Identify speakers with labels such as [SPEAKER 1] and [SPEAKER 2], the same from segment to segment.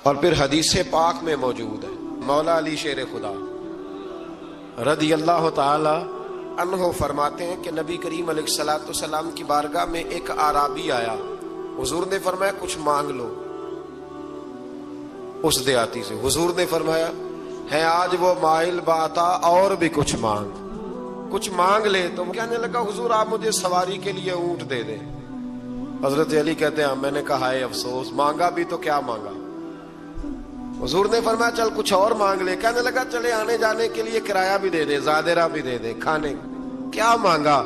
[SPEAKER 1] اور پھر حدیث پاک میں موجود ہے، مولا علی شیر خدا رضی اللہ تعالی عنہ فرماتے ہیں کہ نبی کریم علیہ الصلوۃ والسلام کی بارگاہ میں ایک اعرابی آیا، حضور نے فرمایا کچھ مانگ لو اس دیہاتی سے۔ حضور نے فرمایا ہے آج وہ مائل باتا اور بھی کچھ مانگ لے۔ تو کہنے لگا حضور آپ مجھے سواری کے لیے اونٹ دے دیں۔ حضرت علی کہتے ہیں میں نے کہا ہے افسوس، مانگا بھی تو کیا مانگا۔ حضور نے فرمایا چل کچھ اور مانگ لے۔ کہنے لگا چلے آنے جانے کے لیے کرایہ بھی دے دے، زادرہ بھی دے دے، کھانے کیا مانگا؟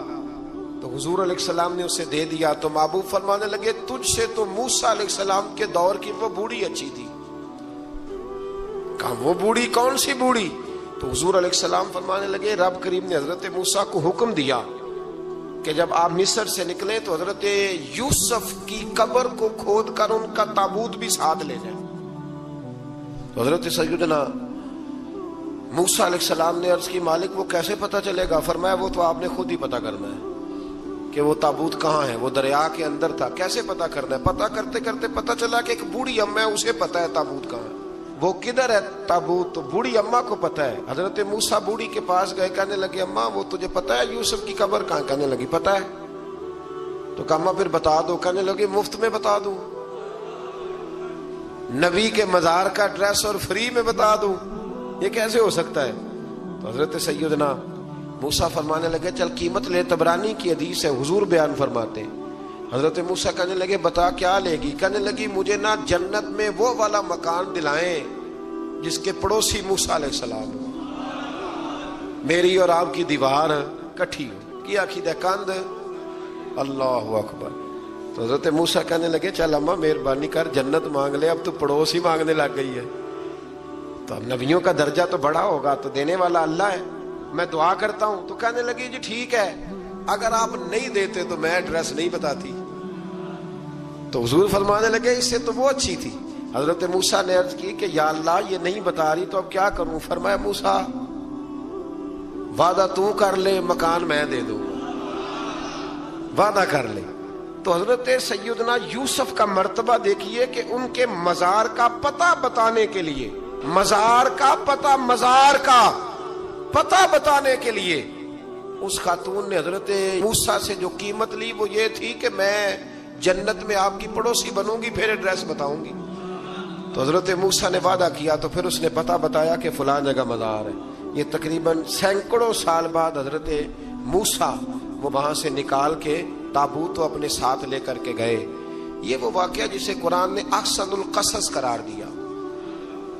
[SPEAKER 1] تو حضور علیہ السلام نے اسے دے دیا۔ تو محبوب فرمانے لگے تجھ سے تو موسیٰ علیہ السلام کے دور کی وہ بوڑھی اچھی تھی۔ کہا وہ بوڑھی کون سی بوڑھی؟ تو حضور علیہ السلام فرمانے لگے رب کریم نے حضرت موسیٰ کو حکم دیا کہ جب آپ مصر سے نکلیں تو حضرت یوسف کی قبر کو کھود کر ان کا تابوت بھی ساتھ لے جائیں۔ تو حضرت سیدنا موسیٰ علیہ السلام نے عرض کی مالک وہ کیسے پتہ چلے گا؟ فرمایا وہ تو آپ نے خود ہی پتہ کرنا ہے کہ وہ تابوت کہاں ہے۔ وہ دریا کے اندر تھا، کیسے پتہ کرنا ہے؟ پتہ کرتے کرتے پتہ چلا کہ ایک بوڑھی اماں ہے، اسے پتہ ہے تابوت کہاں ہے، وہ کدھر ہے تابوت، تو بوڑھی اماں کو پتہ ہے۔ حضرت موسیٰ بوڑھی کے پاس گئے، کہنے لگے اماں وہ تجھے پتہ ہے یوسف کی قبر کہاں؟ کہنے لگی پتہ ہے۔ تو کہا اماں پھر بتا دو۔ کہنے لگے مفت میں بتا دوں، نبی کے مزار کا ایڈریس اور فری میں بتا دوں، یہ کیسے ہو سکتا ہے؟ تو حضرت سیدنا موسیٰ فرمانے لگے چل قیمت لے۔ طبرانی کی حدیث ہے، حضور بیان فرماتے ہیں حضرت موسیٰ کہنے لگے بتا کیا لے گی؟ کہنے لگی مجھے نا جنت میں وہ والا مکان دلائیں جس کے پڑوسی موسیٰ علیہ السلام ہو، میری اور آپ کی دیوار کٹھی ہو، کی عقیدہ کند اللہ اکبر۔ تو حضرت موسیٰ کہنے لگے چل اماں مہربانی کر جنت مانگ لے، اب تو پڑوس ہی مانگنے لگ گئی ہے، تو اب نبیوں کا درجہ تو بڑا ہوگا، تو دینے والا اللہ ہے، میں دعا کرتا ہوں۔ تو کہنے لگی جی ٹھیک ہے، اگر آپ نہیں دیتے تو میں ایڈریس نہیں بتاتی۔ تو حضور فرمانے لگے اس سے تو وہ اچھی تھی۔ حضرت موسیٰ نے عرض کی کہ یا اللہ یہ نہیں بتا رہی تو اب کیا کروں؟ فرمایا موسیٰ وعدہ تو کر لے مکان میں دے دوں، وعدہ کر لے۔ تو حضرت سیدنا یوسف کا مرتبہ دیکھیے کہ ان کے مزار کا پتہ بتانے کے لیے، مزار کا پتہ بتانے کے لیے اس خاتون نے حضرت موسیٰ سے جو قیمت لی وہ یہ تھی کہ میں جنت میں آپ کی پڑوسی بنوں گی پھر ایڈریس بتاؤں گی۔ تو حضرت موسیٰ نے وعدہ کیا تو پھر اس نے پتہ بتایا کہ فلاں جگہ مزار ہے۔ یہ تقریباً سینکڑوں سال بعد حضرت موسیٰ وہ وہاں سے نکال کے تابوت اپنے ساتھ لے کر کے گئے۔ یہ وہ واقعہ جسے قرآن نے احسن القصص قرار دیا۔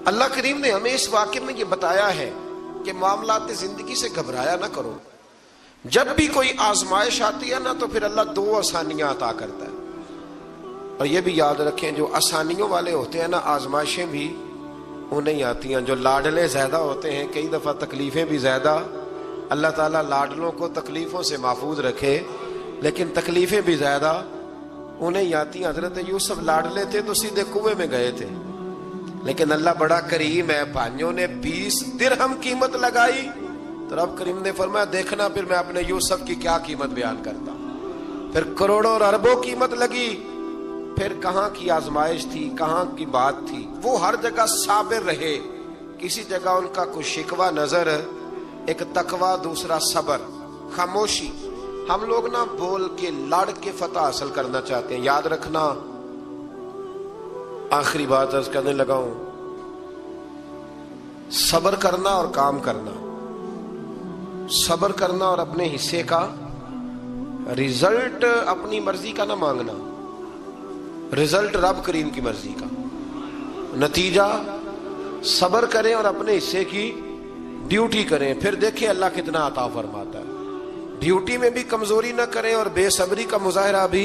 [SPEAKER 1] اللہ کریم نے ہمیں اس واقعے میں یہ بتایا ہے کہ معاملات زندگی سے گھبرایا نہ کرو، جب بھی کوئی آزمائش آتی ہے نا تو پھر اللہ دو آسانیاں عطا کرتا ہے۔ اور یہ بھی یاد رکھیں جو آسانیوں والے ہوتے ہیں نا آزمائشیں بھی انہیں آتی ہیں، جو لاڈلے زیادہ ہوتے ہیں کئی دفعہ تکلیفیں بھی زیادہ۔ اللہ تعالیٰ لاڈلوں کو تکلیفوں سے محفوظ رکھے، لیکن تکلیفیں بھی زیادہ انہیں آتی ہیں۔ حضرت یوسف لاڈلے تھے تو سیدھے کنویں میں گئے تھے، لیکن اللہ بڑا کریم ہے، بھائیوں نے 20 درہم قیمت لگائی تو رب کریم نے فرمایا دیکھنا پھر میں اپنے یوسف کی کیا قیمت بیان کرتا۔ پھر کروڑوں اور اربوں قیمت لگی، پھر کہاں کی آزمائش تھی، کہاں کی بات تھی، وہ ہر جگہ صابر رہے، کسی جگہ ان کا کوئی شکوہ نظر، ایک تقوی دوسرا صبر، خاموشی۔ ہم لوگ نا بول کے لڑ کے فتح حاصل کرنا چاہتے ہیں، یاد رکھنا۔ آخری بات عرض کرنے لگا ہوں، صبر کرنا اور کام کرنا، صبر کرنا اور اپنے حصے کا رزلٹ اپنی مرضی کا نہ مانگنا، رزلٹ رب کریم کی مرضی کا، نتیجہ صبر کریں اور اپنے حصے کی ڈیوٹی کریں، پھر دیکھیں اللہ کتنا عطا فرماتا ہے۔ ڈیوٹی میں بھی کمزوری نہ کریں اور بے صبری کا مظاہرہ بھی